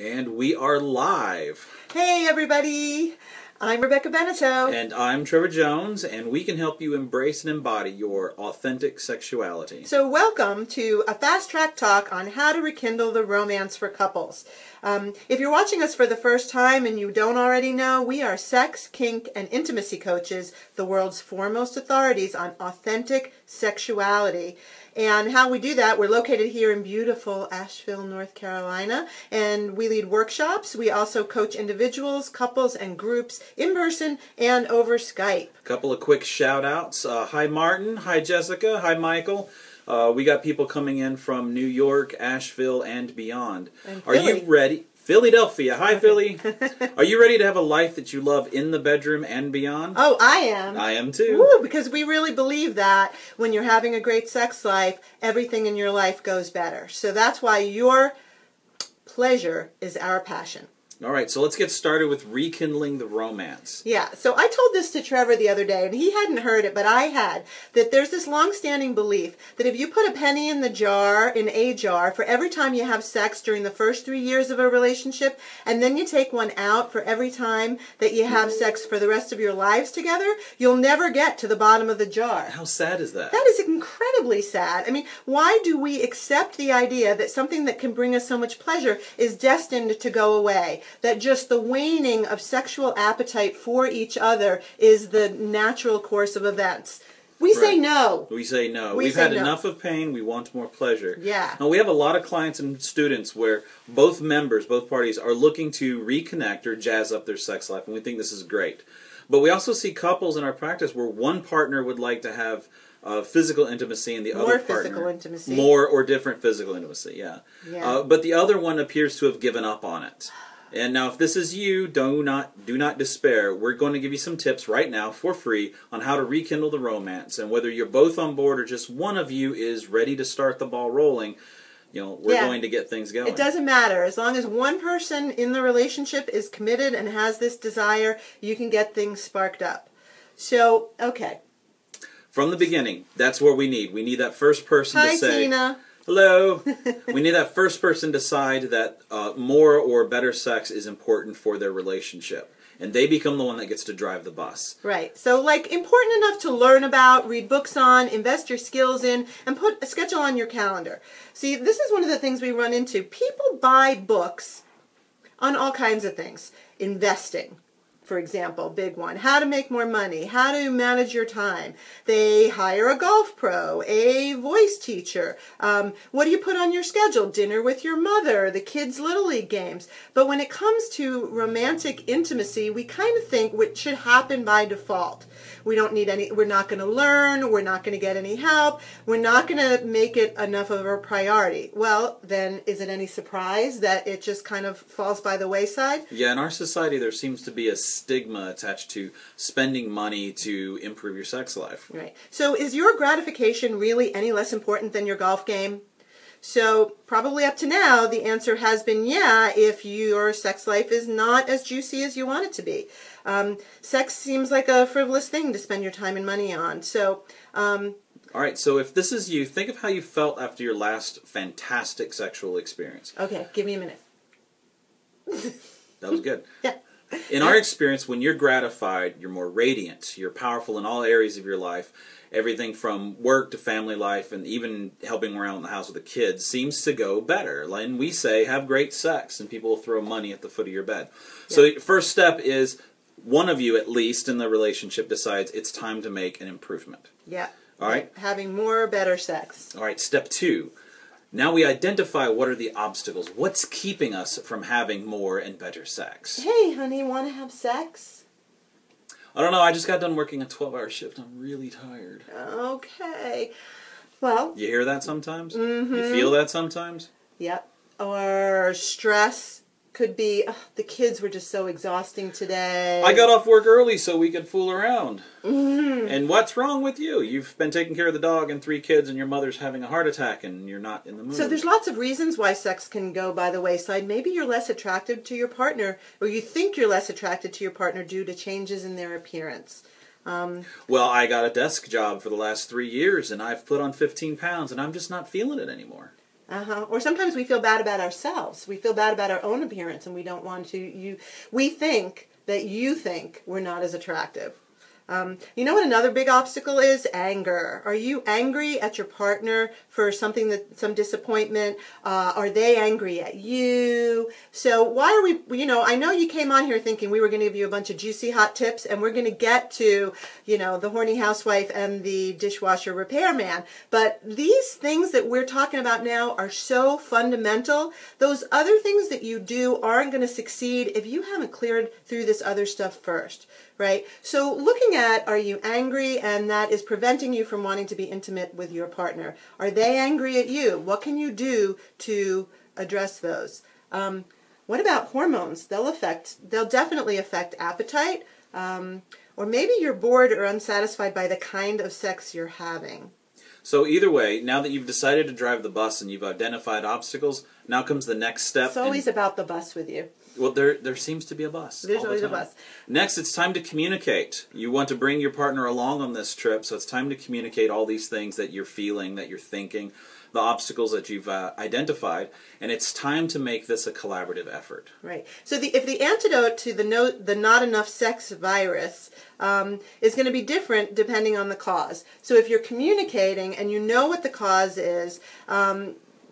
And we are live. Hey everybody, I'm Rebekah Beneteau. And I'm Trevor Jones, and we can help you embrace and embody your authentic sexuality. So welcome to a fast track talk on how to rekindle the romance for couples. If you're watching us for the first time and you don't already know, we are sex, kink, and intimacy coaches, the world's foremost authorities on authentic sexuality. And how we do that, we're located here in beautiful Asheville, North Carolina, and we lead workshops. We also coach individuals, couples, and groups in person and over Skype. A couple of quick shout-outs. Hi, Martin. Hi, Jessica. Hi, Michael. We got people coming in from New York, Asheville, and beyond. And Are you ready? Philadelphia. Hi, Philly. Are you ready to have a life that you love in the bedroom and beyond? Oh, I am. I am too. Woo, because we really believe that when you're having a great sex life, everything in your life goes better. So that's why your pleasure is our passion. All right, so let's get started with rekindling the romance. Yeah, so I told this to Trevor the other day, and he hadn't heard it, but I had, that there's this long-standing belief that if you put a penny in a jar for every time you have sex during the first 3 years of a relationship, and then you take one out for every time that you have sex for the rest of your lives together, you'll never get to the bottom of the jar. How sad is that? That is incredibly sad. I mean, why do we accept the idea that something that can bring us so much pleasure is destined to go away? That just the waning of sexual appetite for each other is the natural course of events. We say no. We say no. We've had enough of pain. We want more pleasure. Yeah. Now, we have a lot of clients and students where both parties are looking to reconnect or jazz up their sex life, and we think this is great. But we also see couples in our practice where one partner would like to have physical intimacy and the other partner... More physical intimacy. More or different physical intimacy, yeah. But the other one appears to have given up on it. And now, if this is you, do not despair. We're going to give you some tips right now for free on how to rekindle the romance. And whether you're both on board or just one of you is ready to start the ball rolling, we're going to get things going. It doesn't matter. As long as one person in the relationship is committed and has this desire, you can get things sparked up. So, okay. From the beginning, that's what we need. We need that first person to say... Hi, Tina. Hello. We need that first person to decide that more or better sex is important for their relationship. And they become the one that gets to drive the bus. Right. So, important enough to learn about, read books on, invest your skills in, and put a schedule on your calendar. See, this is one of the things we run into. People buy books on all kinds of things. Investing, for example, big one. How to make more money. How to manage your time. They hire a golf pro, a voice teacher. What do you put on your schedule? Dinner with your mother, the kids' Little League games. But when it comes to romantic intimacy, we kind of think what should happen by default. We don't need any, we're not going to learn, we're not going to get any help, we're not going to make it enough of a priority. Well, then is it any surprise that it just kind of falls by the wayside? Yeah, in our society there seems to be a stigma attached to spending money to improve your sex life. Right. So is your gratification really any less important than your golf game? So probably up to now, the answer has been yeah, if your sex life is not as juicy as you want it to be. Sex seems like a frivolous thing to spend your time and money on. So, all right, so if this is you, think of how you felt after your last fantastic sexual experience. Okay, give me a minute. That was good. Yeah. In our experience, when you're gratified, you're more radiant. You're powerful in all areas of your life. Everything from work to family life and even helping around in the house with the kids seems to go better. And we say, have great sex, and people will throw money at the foot of your bed. Yeah. So the first step is one of you, at least, in the relationship decides it's time to make an improvement. Yeah. All right? Having more, better sex. All right, step 2. Now we identify what are the obstacles. What's keeping us from having more and better sex? Hey, honey, want to have sex? I don't know. I just got done working a 12-hour shift. I'm really tired. Okay. Well. You hear that sometimes? Mm-hmm. You feel that sometimes? Yep. Or stress. Could be, the kids were just so exhausting today. I got off work early so we could fool around. Mm-hmm. And what's wrong with you? You've been taking care of the dog and 3 kids and your mother's having a heart attack and you're not in the mood. So there's lots of reasons why sex can go by the wayside. Maybe you're less attracted to your partner, or you think you're less attracted to your partner due to changes in their appearance. Well, I got a desk job for the last 3 years and I've put on 15 pounds and I'm just not feeling it anymore. Or sometimes we feel bad about ourselves. We feel bad about our own appearance, and we don't want to. We think that you think we're not as attractive. You know what another big obstacle is? Anger. Are you angry at your partner for some disappointment? Are they angry at you? So why are we, I know you came on here thinking we were going to give you a bunch of juicy hot tips, and we're going to get to, the horny housewife and the dishwasher repairman. But these things that we're talking about now are so fundamental. Those other things that you do aren't going to succeed if you haven't cleared through this other stuff first. Right? So looking at, are you angry, and that is preventing you from wanting to be intimate with your partner? Are they angry at you? What can you do to address those? What about hormones? They'll definitely affect appetite, or maybe you're bored or unsatisfied by the kind of sex you're having. So either way, now that you've decided to drive the bus and you've identified obstacles, now comes the next step. It's always about the bus with you. Well, there seems to be a bus. There's always a bus. Next, it's time to communicate. You want to bring your partner along on this trip, so it's time to communicate all these things that you're feeling, that you're thinking, the obstacles that you've identified, and it's time to make this a collaborative effort. Right. So if the antidote to the not enough sex virus is going to be different depending on the cause. So if you're communicating and you know what the cause is,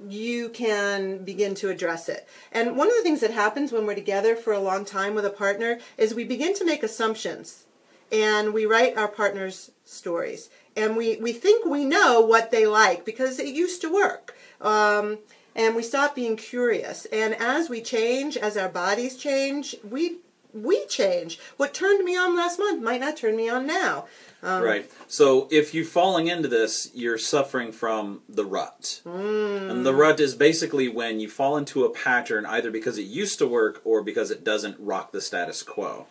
you can begin to address it. And one of the things that happens when we're together for a long time with a partner is we begin to make assumptions, and we write our partner's stories. And we think we know what they like because it used to work. And we stop being curious. And as we change, as our bodies change, we change. What turned me on last month might not turn me on now. Right. So if you're falling into this, you're suffering from the rut. And the rut is basically when you fall into a pattern either because it used to work or because it doesn't rock the status quo.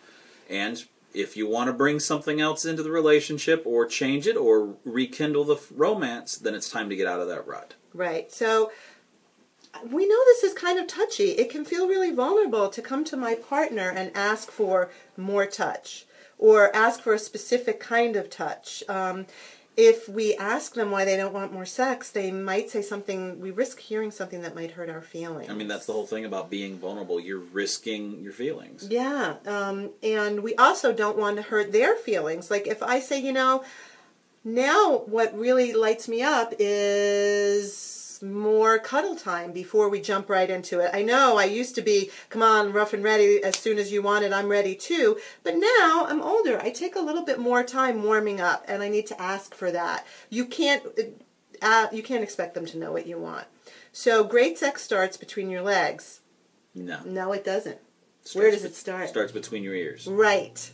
And if you want to bring something else into the relationship or change it or rekindle the romance, then it's time to get out of that rut. Right. So we know this is kind of touchy. It can feel really vulnerable to come to my partner and ask for more touch or ask for a specific kind of touch. If we ask them why they don't want more sex, they might say something, we risk hearing something that might hurt our feelings. I mean, that's the whole thing about being vulnerable. You're risking your feelings. Yeah, and we also don't want to hurt their feelings. Like if I say, now what really lights me up is more cuddle time before we jump right into it. I know I used to be, come on, rough and ready, as soon as you want it, I'm ready too. But now I'm older. I take a little bit more time warming up, and I need to ask for that. You can't expect them to know what you want. So great sex starts between your legs. No, it doesn't. Where does it start? Starts between your ears. Right.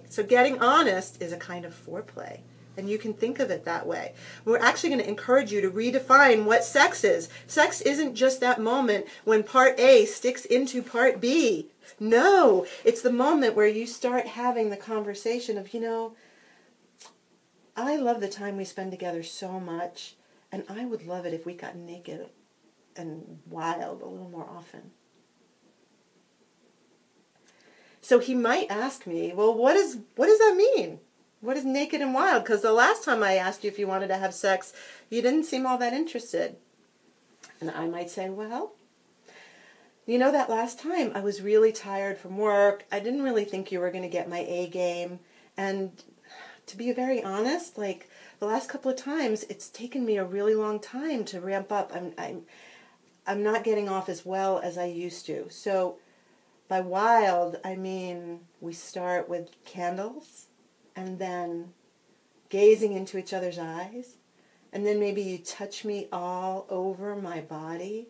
So getting honest is a kind of foreplay. And you can think of it that way. We're actually going to encourage you to redefine what sex is. Sex isn't just that moment when part A sticks into part B. No, it's the moment where you start having the conversation of, I love the time we spend together so much, and I would love it if we got naked and wild a little more often. So he might ask me, well, what does that mean? What is naked and wild? Because the last time I asked you if you wanted to have sex, you didn't seem all that interested. And I might say, well, that last time I was really tired from work. I didn't really think you were going to get my A game. And to be very honest, like the last couple of times, it's taken me a really long time to ramp up. I'm not getting off as well as I used to. So by wild, I mean we start with candles, and then gazing into each other's eyes, and then maybe you touch me all over my body,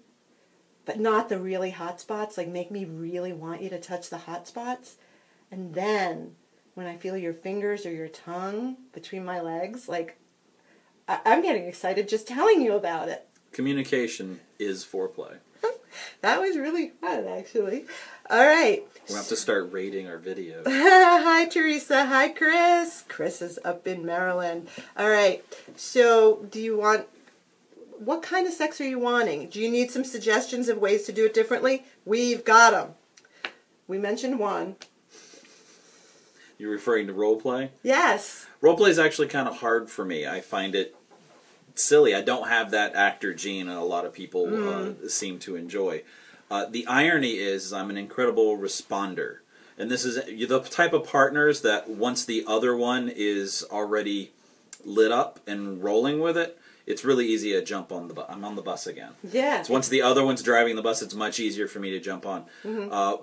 but not the really hot spots, like make me really want you to touch the hot spots. And then when I feel your fingers or your tongue between my legs, like I'm getting excited just telling you about it. Communication is foreplay. That was really fun, actually. All right. We'll have to start rating our videos. Hi, Teresa. Hi, Chris. Chris is up in Maryland. All right. So, what kind of sex are you wanting? Do you need some suggestions of ways to do it differently? We've got them. We mentioned one. You're referring to role play? Yes. Role play is actually kind of hard for me. I find it silly. I don't have that actor gene, and a lot of people seem to enjoy. The irony is I'm an incredible responder. And this is the type of partners that once the other one is already lit up and rolling with it, it's really easy to jump on the bus. I'm on the bus again. Yeah. So once the other one's driving the bus, it's much easier for me to jump on.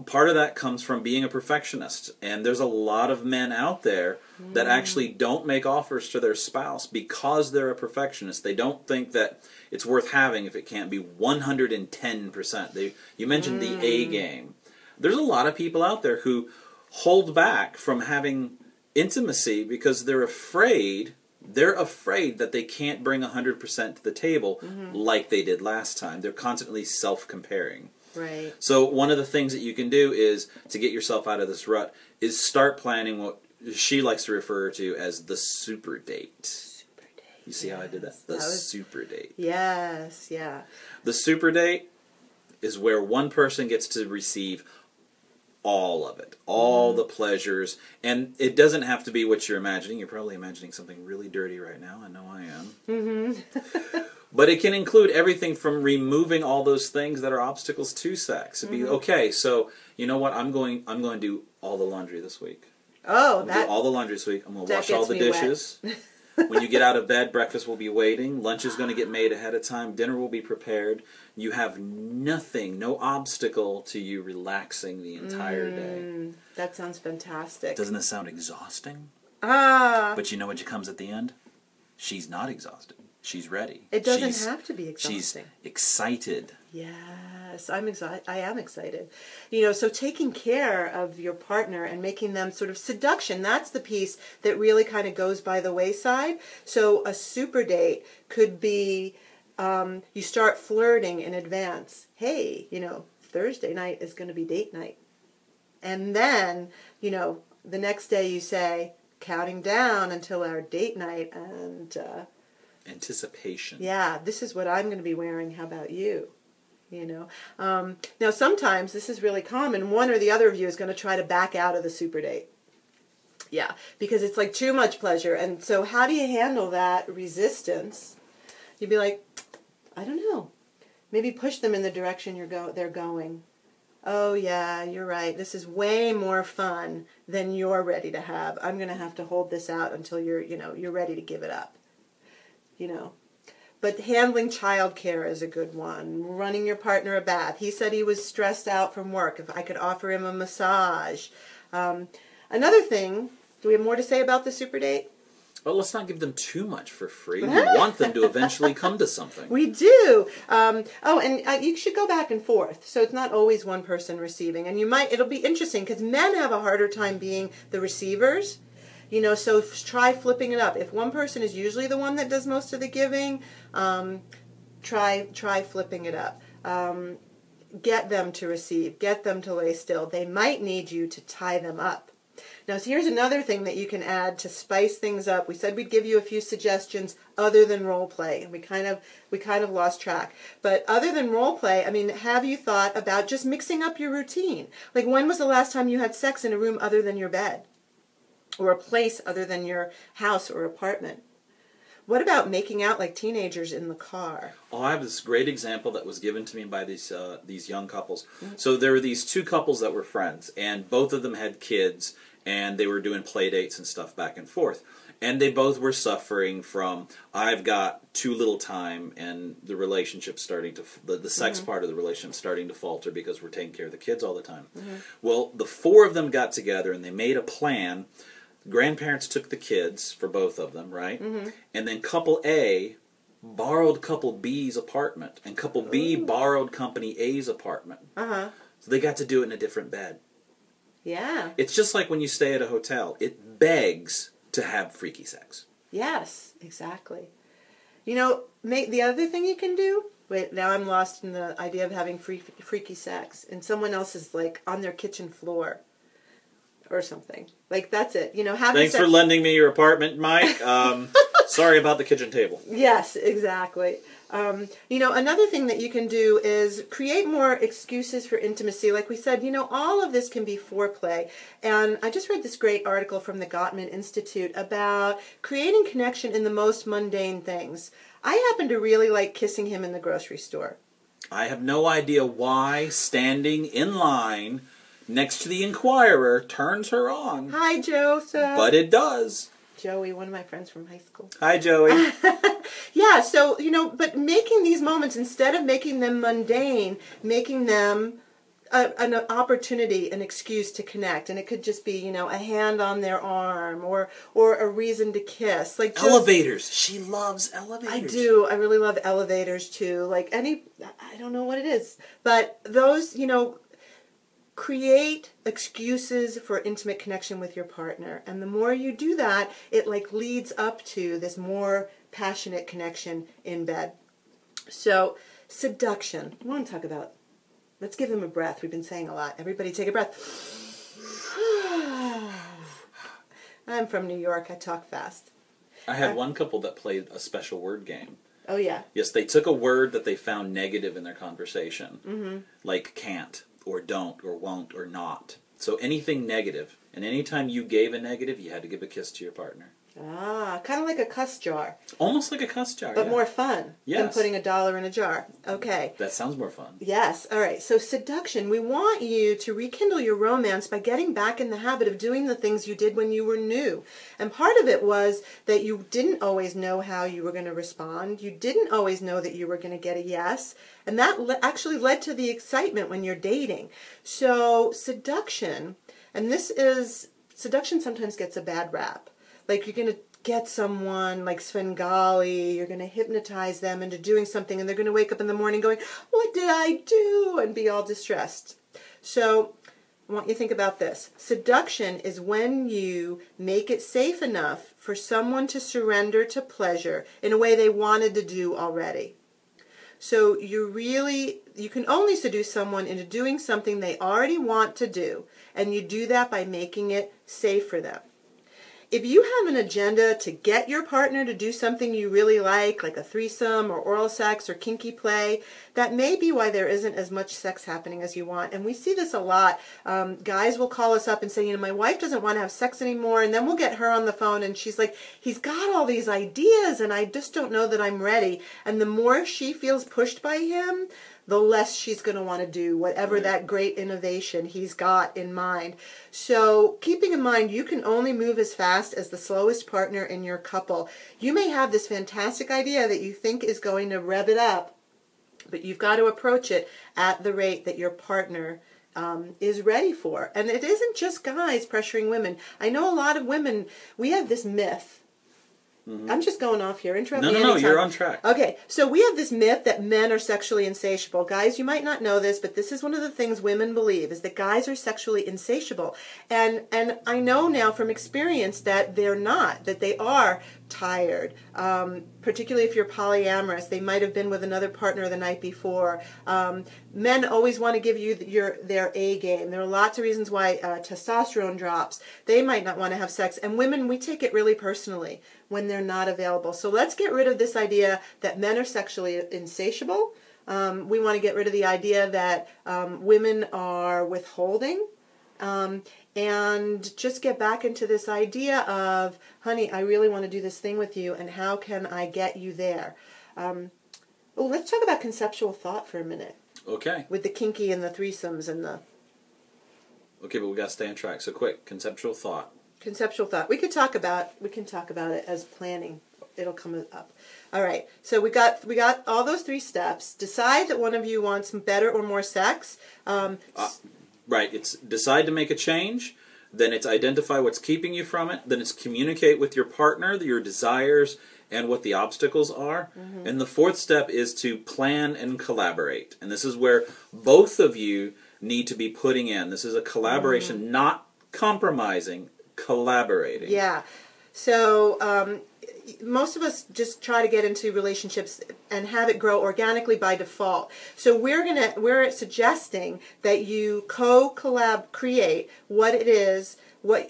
Part of that comes from being a perfectionist. And there's a lot of men out there that actually don't make offers to their spouse because they're a perfectionist. They don't think that it's worth having if it can't be 110%. You mentioned the A game. There's a lot of people out there who hold back from having intimacy because they're afraid that they can't bring 100% to the table like they did last time. They're constantly self-comparing. Right. So one of the things that you can do is, to get yourself out of this rut, is start planning what she likes to refer to as the super date. Super date. You see how I did that? The super date. Yes, yeah. The super date is where one person gets to receive all of it, all the pleasures, and it doesn't have to be what you're imagining. You're probably imagining something really dirty right now. I know I am. But it can include everything from removing all those things that are obstacles to sex. It'd be okay. So you know what? I'm going to do all the laundry this week. Oh, do all the laundry this week. I'm going to wash all the me dishes. When you get out of bed, breakfast will be waiting. Lunch is going to get made ahead of time. Dinner will be prepared. You have nothing, no obstacle to you relaxing the entire day. That sounds fantastic. Doesn't this sound exhausting? But you know what comes at the end? She's not exhausted. She's ready. It doesn't have to be exhausting. She's excited. Yes, I am excited. You know, so taking care of your partner and making them sort of seduction, that's the piece that really kind of goes by the wayside. So a super date could be, you start flirting in advance. Hey, you know, Thursday night is going to be date night. And then, you know, the next day you say, counting down until our date night, and anticipation. Yeah, this is what I'm going to be wearing. How about you? You know. Now, sometimes this is really common. One or the other of you is going to try to back out of the super date. Yeah, because it's like too much pleasure. And so, how do you handle that resistance? You'd be like, I don't know. Maybe push them in the direction they're going. Oh yeah, you're right. This is way more fun than you're ready to have. I'm going to have to hold this out until you're ready to give it up. You know, but handling childcare is a good one. Running your partner a bath. He said he was stressed out from work. If I could offer him a massage. Another thing, do we have more to say about the super date? Well, let's not give them too much for free. We want them to eventually come to something. We do. You should go back and forth. So it's not always one person receiving. And it'll be interesting because men have a harder time being the receivers. You know, so try flipping it up. If one person is usually the one that does most of the giving, try flipping it up. Get them to receive. Get them to lay still. They might need you to tie them up. Now, so here's another thing that you can add to spice things up. We said we'd give you a few suggestions other than role play, and we kind of lost track. But other than role play, I mean, have you thought about just mixing up your routine? Like, when was the last time you had sex in a room other than your bed? Or a place other than your house or apartment? What about making out like teenagers in the car? Oh, I have this great example that was given to me by these young couples. So there were these two couples that were friends, and both of them had kids, and they were doing play dates and stuff back and forth. And they both were suffering from, I've got too little time, and the relationship starting to, the sex part of the relationship starting to falter because we're taking care of the kids all the time. Well, the four of them got together, and they made a plan. Grandparents took the kids for both of them, right? And then couple A borrowed couple B's apartment, and couple B borrowed company A's apartment. So they got to do it in a different bed. Yeah. It's just like when you stay at a hotel. It begs to have freaky sex. Yes, exactly. You know, the other thing you can do, wait, now I'm lost in the idea of having freaky sex, and someone else is like on their kitchen floor or something. Like, that's it. You know, having Thanks for lending me your apartment, Mike. Sorry about the kitchen table. Yes, exactly. Another thing that you can do is create more excuses for intimacy. Like we said, all of this can be foreplay. And I just read this great article from the Gottman Institute about creating connection in the most mundane things. I happen to really like kissing him in the grocery store. I have no idea why standing in line next to the Inquirer turns her on. Hi, Joseph. But it does. Joey, one of my friends from high school. Hi, Joey. Yeah, so, but making these moments, instead of making them mundane, making them an opportunity, an excuse to connect. And it could just be, a hand on their arm or a reason to kiss. Like elevators. She loves elevators. I do. I really love elevators, too. Like I don't know what it is. But those, create excuses for intimate connection with your partner. And the more you do that, it leads up to this more passionate connection in bed. So, seduction. I want to talk about, let's give them a breath. We've been saying a lot. Everybody take a breath. I'm from New York. I talk fast. I had one couple that played a special word game. Oh, yeah. Yes, they took a word that they found negative in their conversation, like can't, or don't, or won't, or not. So anything negative, and anytime you gave a negative, you had to give a kiss to your partner. Ah, kind of like a cuss jar. Almost like a cuss jar, but more fun than putting $1 in a jar. Okay. That sounds more fun. Yes. All right. So seduction. We want you to rekindle your romance by getting back in the habit of doing the things you did when you were new. And part of it was that you didn't always know how you were going to respond. You didn't always know that you were going to get a yes. And that actually led to the excitement when you're dating. So seduction, seduction sometimes gets a bad rap. Like you're going to get someone like Svengali, you're going to hypnotize them into doing something, and they're going to wake up in the morning going, what did I do? And be all distressed. So I want you to think about this. Seduction is when you make it safe enough for someone to surrender to pleasure in a way they wanted to do already. So you can only seduce someone into doing something they already want to do, and you do that by making it safe for them. If you have an agenda to get your partner to do something you really like a threesome or oral sex or kinky play, that may be why there isn't as much sex happening as you want. And we see this a lot. Guys will call us up and say, my wife doesn't want to have sex anymore. And then we'll get her on the phone and she's like, he's got all these ideas and I just don't know that I'm ready. And the more she feels pushed by him, the less she's going to want to do whatever that great innovation he's got in mind. So keeping in mind, you can only move as fast as the slowest partner in your couple. You may have this fantastic idea that you think is going to rev it up, but you've got to approach it at the rate that your partner is ready for. And it isn't just guys pressuring women. I know a lot of women, we have this myth. I'm just going off here. Interrupt me anytime. No, you're on track. Okay, so we have this myth that men are sexually insatiable. Guys, you might not know this, but this is one of the things women believe, is that guys are sexually insatiable. And I know now from experience that they're not, that they are tired, particularly if you're polyamorous. They might have been with another partner the night before. Men always want to give you their A game. There are lots of reasons why testosterone drops. They might not want to have sex. And women, we take it really personally when they're not available. So let's get rid of this idea that men are sexually insatiable. We want to get rid of the idea that women are withholding. And just get back into this idea of, honey, I really want to do this thing with you, and how can I get you there? Let's talk about conceptual thought for a minute. Okay. With the kinky and the threesomes and the... Okay, but we got to stay on track. So quick, conceptual thought. Conceptual thought. We can talk about it as planning. It'll come up. All right. So we got all those 3 steps. Decide that one of you wants better or more sex. Right. It's decide to make a change. Then it's identify what's keeping you from it. Then it's communicate with your partner your desires and what the obstacles are. And the 4th step is to plan and collaborate. And this is where both of you need to be putting in. This is a collaboration, not compromising, collaborating. Yeah. So most of us just try to get into relationships and have it grow organically by default. So we're suggesting that you create what it is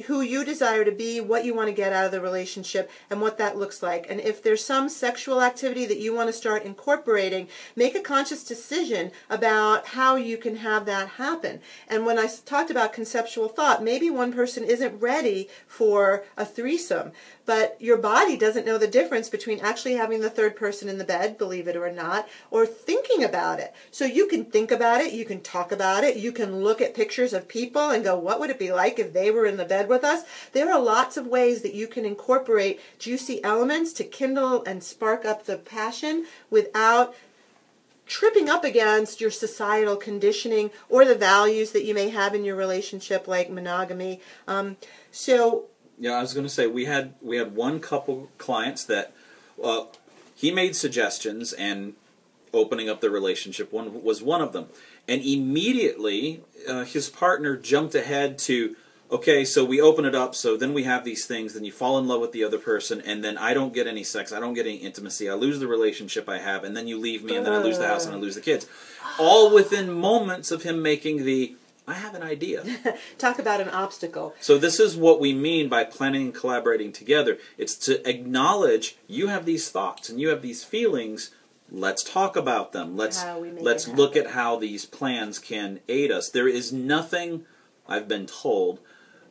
who you desire to be, what you want to get out of the relationship, and what that looks like. And if there's some sexual activity that you want to start incorporating, make a conscious decision about how you can have that happen. And when I talked about conceptual thought, maybe one person isn't ready for a threesome, but your body doesn't know the difference between actually having the third person in the bed, believe it or not, or thinking about it. So you can think about it, you can talk about it, you can look at pictures of people and go, what would it be like if they were in the bed with us? There are lots of ways that you can incorporate juicy elements to kindle and spark up the passion without tripping up against your societal conditioning or the values that you may have in your relationship, like monogamy. Yeah, I was going to say we had one couple clients that he made suggestions, and opening up the relationship was one of them. And immediately his partner jumped ahead to, okay, so we open it up, so then we have these things, then you fall in love with the other person, and then I don't get any sex, I don't get any intimacy, I lose the relationship I have, and then you leave me, and then I lose the house, and I lose the kids. All within moments of him making the, I have an idea. Talk about an obstacle. So this is what we mean by planning and collaborating together. It's to acknowledge you have these thoughts and you have these feelings. Let's talk about them. Let's look at how these plans can aid us. There is nothing, I've been told,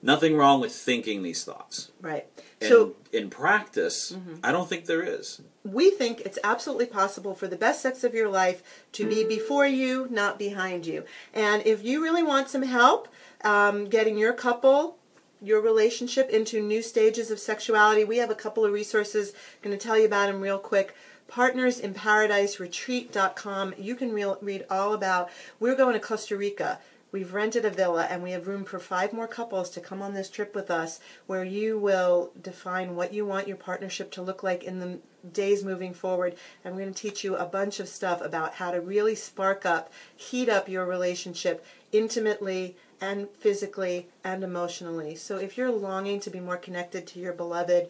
nothing wrong with thinking these thoughts. Right. And so in practice, I don't think there is. We think it's absolutely possible for the best sex of your life to be before you, not behind you. And if you really want some help getting your couple, your relationship into new stages of sexuality, we have a couple of resources. I'm going to tell you about them real quick. PartnersInParadiseRetreat.com. You can read all about, we're going to Costa Rica. We've rented a villa, and we have room for 5 more couples to come on this trip with us, where you will define what you want your partnership to look like in the days moving forward. And we're going to teach you a bunch of stuff about how to really spark up, heat up your relationship intimately and physically and emotionally. So if you're longing to be more connected to your beloved,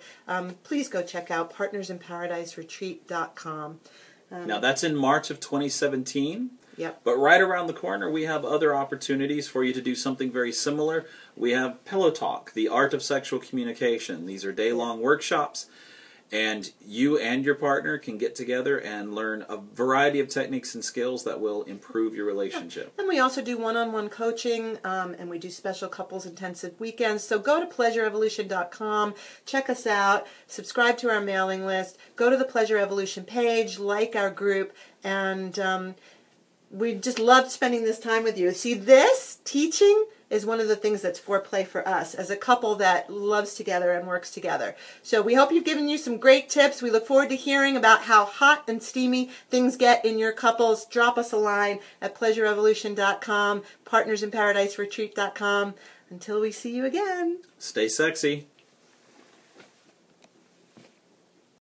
please go check out PartnersInParadiseRetreat.com. Now that's in March of 2017. Yep. But right around the corner, we have other opportunities for you to do something very similar. We have Pillow Talk, the art of sexual communication. These are day-long workshops, and you and your partner can get together and learn a variety of techniques and skills that will improve your relationship. And we also do one-on-one coaching, and we do special couples intensive weekends. So go to PleasureEvolution.com, check us out, subscribe to our mailing list, go to the Pleasure Evolution page, like our group, and we just loved spending this time with you. See, this teaching is one of the things that's foreplay for us as a couple that loves together and works together. So we hope you've given you some great tips. We look forward to hearing about how hot and steamy things get in your couples. Drop us a line at PleasureEvolution.com, PartnersInParadiseRetreat.com. Until we see you again. Stay sexy.